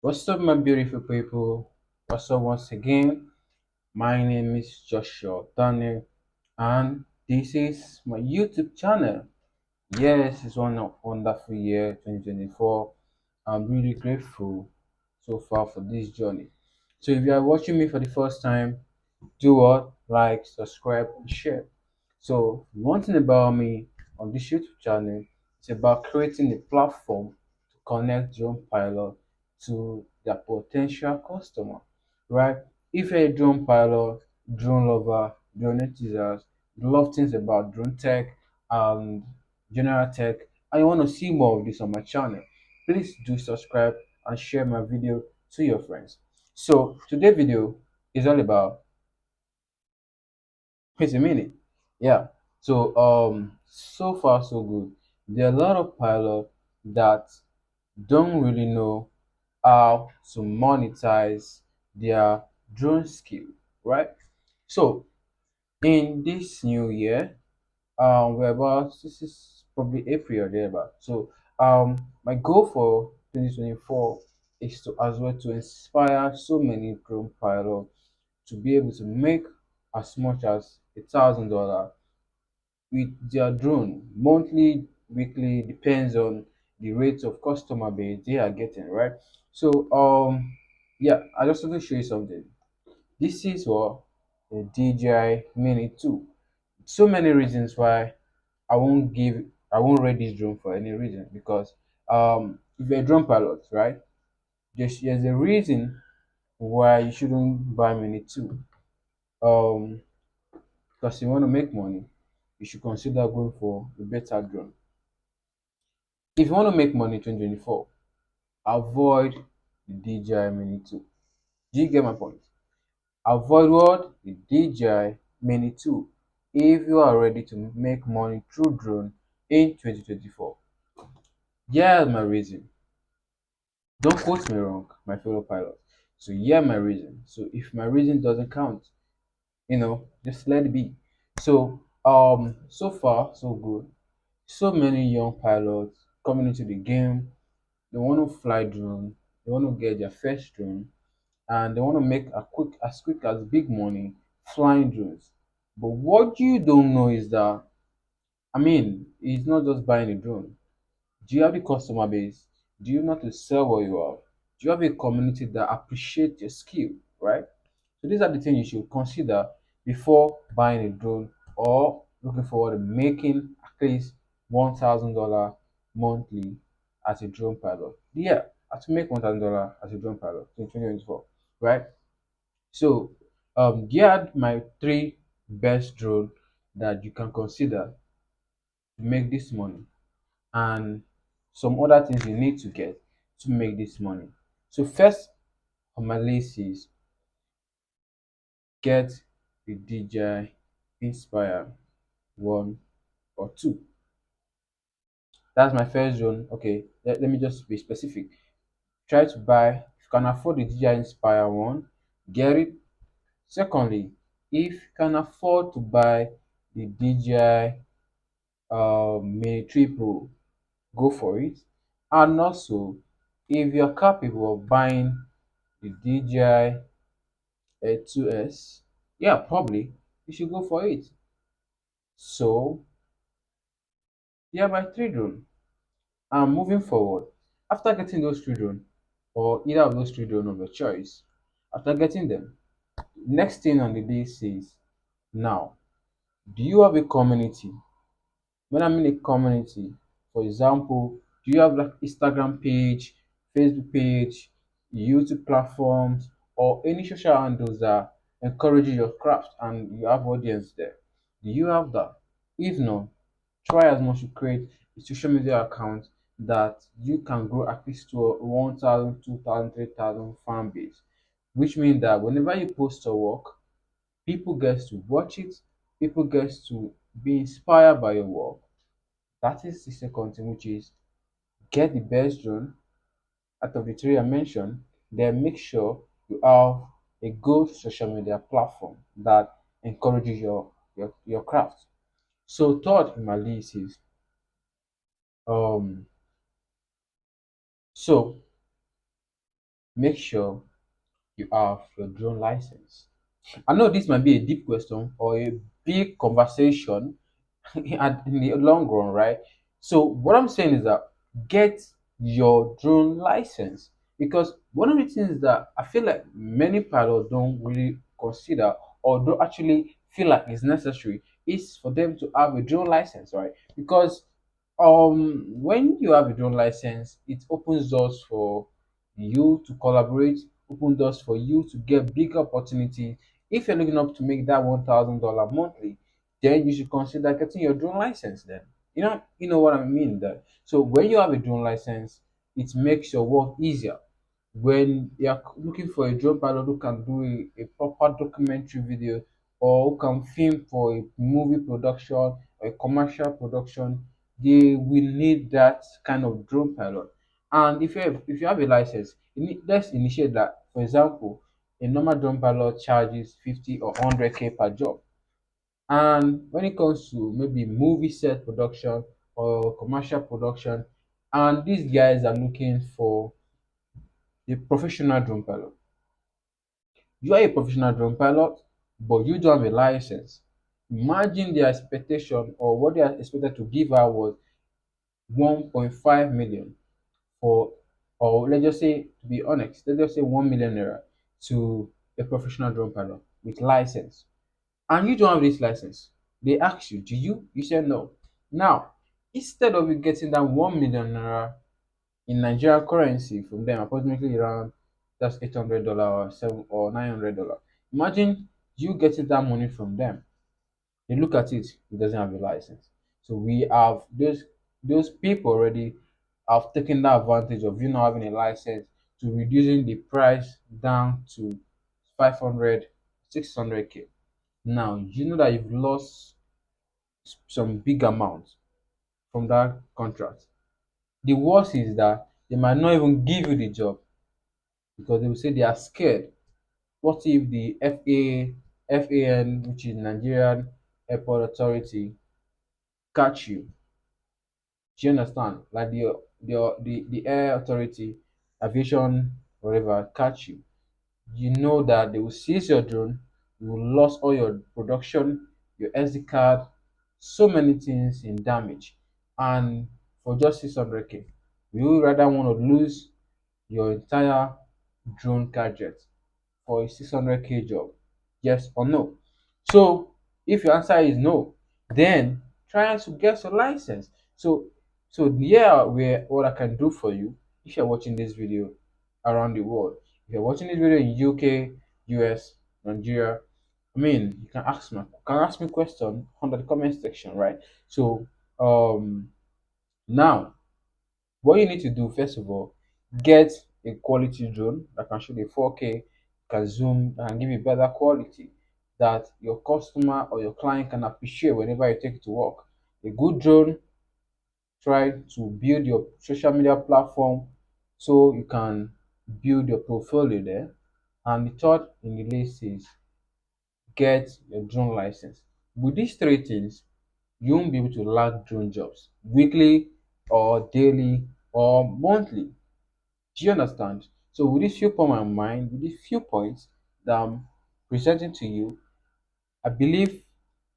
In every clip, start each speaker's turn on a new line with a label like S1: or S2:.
S1: What's up, my beautiful people? What's up once again? My name is Joshua Daniel, and this is my YouTube channel. Yes, it's one wonderful year 2024. I'm really grateful so far for this journey. So, if you are watching me for the first time, do what? Like, subscribe, and share. So, one thing about me on this YouTube channel is about creating a platform to connect drone pilot to their potential customer, right? If you're a drone pilot, drone lover, drone enthusiast, you love things about drone tech and general tech, and you want to see more of this on my channel, please do subscribe and share my video to your friends. So today's video is all about, wait a minute. Yeah. So so far so good. There are a lot of pilots that don't really know how to monetize their drone skill, right? So in this new year, we're about, this is probably April or thereabout. So my goal for 2024 is to as well to inspire so many drone pilots to be able to make as much as $1,000 with their drone monthly, weekly, depends on the rate of customer base they are getting, right? So yeah, I just want to show you something. This is what the DJI Mini 2. So many reasons why I won't rate this drone for any reason, because if you're a drone pilot, right, there's a reason why you shouldn't buy Mini 2. Um because you want to make money, you should consider going for a better drone. If you want to make money in 2024, avoid the DJI Mini 2. Do you get my point? Avoid what? The DJI Mini 2 if you are ready to make money through drone in 2024. Yeah, my reason. Don't quote me wrong, my fellow pilots. So yeah, my reason. So if my reason doesn't count, just let it be. So so far so good. So many young pilots coming into the game. They want to fly drone. They want to get their first drone, and they want to make as quick as big money flying drones. But what you don't know is that, it's not just buying a drone. Do you have the customer base? Do you know how to sell what you have? Do you have a community that appreciate your skill, right? So these are the things you should consider before buying a drone or looking forward to making at least $1,000 monthly as a drone pilot. Yeah, to make $1,000 as a drone pilot in 2024, right? So here are my three best drone that you can consider to make this money, and some other things you need to get to make this money. So first on my list is get the DJI Inspire 1 or 2. That's my first zone. Okay, let me just be specific. Try to buy, if you can afford the DJI Inspire 1, get it. Secondly, if you can afford to buy the DJI Mini 3 Pro, go for it. And also, if you're capable of buying the DJI 2S, yeah, probably you should go for it. So, yeah, my three drone. And moving forward, after getting those three drone, or either of those three drone of your choice, after getting them, next thing on the list is, now, do you have a community? When I'm in a community, for example, do you have like Instagram page, Facebook page, YouTube platforms, or any social handles that encourage your craft and you have audience there? Do you have that? If not, try as much to create a social media account that you can grow at least to a 1,000, 2,000, 3,000 fan base. Which means that whenever you post your work, people get to watch it, people get to be inspired by your work. That is the second thing, which is get the best drone out of the three I mentioned, then make sure you have a good social media platform that encourages your craft. So third in my list is um so make sure you have your drone license. I know this might be a deep question or a big conversation in the long run, right? So what I'm saying is that get your drone license, because one of the things that I feel like many pilots don't really consider or don't actually feel like is necessary is for them to have a drone license, right? Because when you have a drone license, it opens doors for you to collaborate, open doors for you to get big opportunities. If you're looking up to make that $1,000 monthly, then you should consider getting your drone license then. You know what I mean there. So when you have a drone license, it makes your work easier. When you're looking for a drone pilot who can do a proper documentary video, or who can film for a movie production or a commercial production, they will need that kind of drone pilot. And if you have a license, let's initiate that. For example, a normal drone pilot charges 50 or 100K per job. And when it comes to maybe movie set production or commercial production, and these guys are looking for a professional drone pilot. You are a professional drone pilot, but you don't have a license. Imagine their expectation, or what they are expected to give out was 1.5 million for, or let's just say, to be honest, let's just say 1 million naira to a professional drone pilot with license. And you don't have this license. They ask you, do you? You say no. Now, instead of you getting that 1 million naira in Nigerian currency from them, approximately around that's $800 or $900. Imagine you getting that money from them. They look at it, he doesn't have a license. So we have those people already have taken that advantage of you not having a license to reducing the price down to 500, 600K. Now you know that you've lost some big amount from that contract. The worst is that they might not even give you the job because they will say they are scared. What if the FAN, which is Nigerian Airport Authority, catch you? Do you understand? Like the air authority, aviation, whatever, catch you. You know that they will seize your drone, you will lose all your production, your SD card, so many things in damage. And for just 600K, you rather want to lose your entire drone gadget for a 600K job? Yes or no? So if your answer is no, then try to get your license. So yeah, where what I can do for you if you're watching this video around the world. If you're watching this video in UK, US, Nigeria, I mean you can ask me question under the comment section, right? So now what you need to do, first of all, get a quality drone that can shoot a 4K, can zoom, and give you better quality that your customer or your client can appreciate whenever you take it to work. A good drone, try to build your social media platform so you can build your portfolio there. And the third in the list is get your drone license. With these three things, you won't be able to lack drone jobs weekly or daily or monthly. Do you understand? So with these few points in mind, with these few points that I'm presenting to you, I believe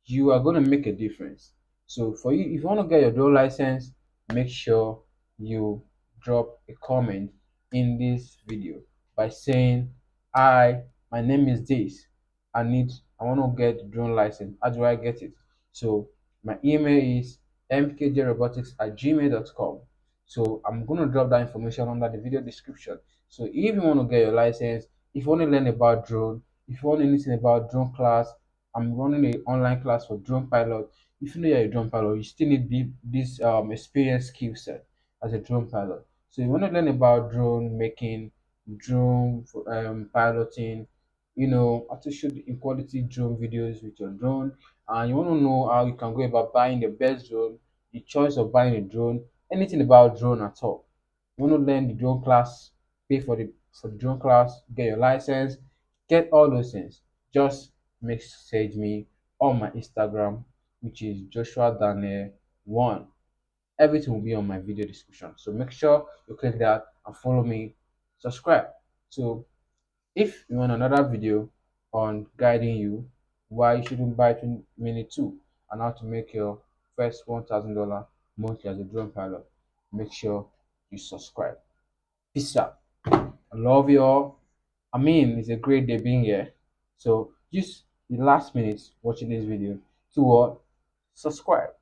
S1: you are going to make a difference. So for you, if you want to get your drone license, make sure you drop a comment in this video by saying, "Hi, my name is this. I want to get drone license. How do I get it?" So my email is mkjrobotics@gmail.com. So I'm going to drop that information under the video description. So if you want to get your license, if you want to learn about drone, if you want anything about drone class, I'm running an online class for drone pilot. If you know you're a drone pilot, you still need this experience skill set as a drone pilot. So you want to learn about drone making, drone piloting, how to shoot in quality drone videos with your drone, and you want to know how you can go about buying the best drone, the choice of buying a drone, anything about drone at all. You want to learn the drone class, pay for the drone class, get your license, get all those things. Just message me on my Instagram, which is Joshua Daniel 1. Everything will be on my video description. So make sure you click that and follow me. Subscribe. So if you want another video on guiding you why you shouldn't buy Mini 2 and how to make your first $1,000 monthly as a drone pilot, make sure you subscribe. Peace out. I love you all. I mean, it's a great day being here. So use the last minutes watching this video to subscribe.